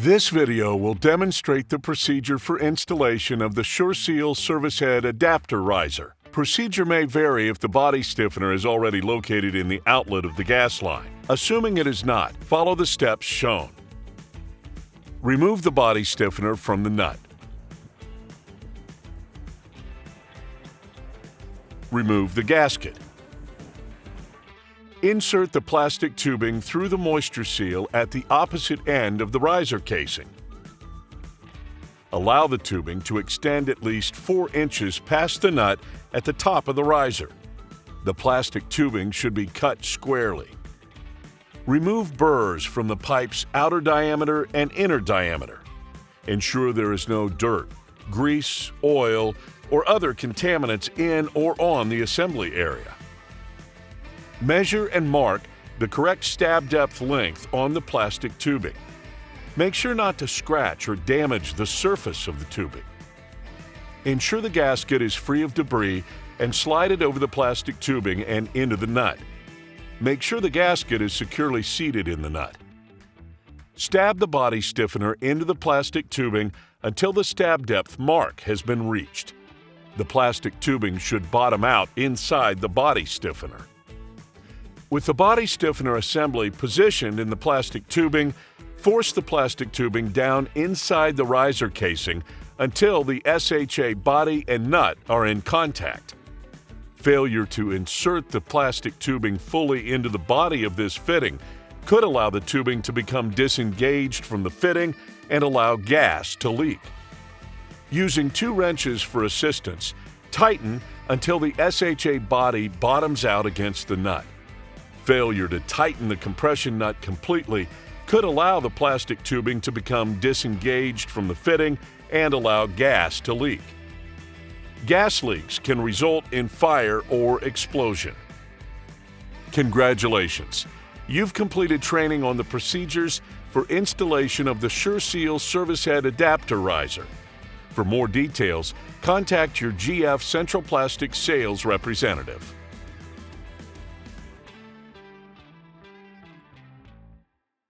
This video will demonstrate the procedure for installation of the SurSeal service head adapter riser. Procedure may vary if the body stiffener is already located in the outlet of the gas line. Assuming it is not, follow the steps shown. Remove the body stiffener from the nut. Remove the gasket. Insert the plastic tubing through the moisture seal at the opposite end of the riser casing. Allow the tubing to extend at least 4 inches past the nut at the top of the riser. The plastic tubing should be cut squarely. Remove burrs from the pipe's outer diameter and inner diameter. Ensure there is no dirt, grease, oil, or other contaminants in or on the assembly area. Measure and mark the correct stab depth length on the plastic tubing. Make sure not to scratch or damage the surface of the tubing. Ensure the gasket is free of debris and slide it over the plastic tubing and into the nut. Make sure the gasket is securely seated in the nut. Stab the body stiffener into the plastic tubing until the stab depth mark has been reached. The plastic tubing should bottom out inside the body stiffener. With the body stiffener assembly positioned in the plastic tubing, force the plastic tubing down inside the riser casing until the SHA body and nut are in contact. Failure to insert the plastic tubing fully into the body of this fitting could allow the tubing to become disengaged from the fitting and allow gas to leak. Using 2 wrenches for assistance, tighten until the SHA body bottoms out against the nut. Failure to tighten the compression nut completely could allow the plastic tubing to become disengaged from the fitting and allow gas to leak. Gas leaks can result in fire or explosion. Congratulations! You've completed training on the procedures for installation of the SurSeal service head adapter riser. For more details, contact your GF Central Plastics sales representative.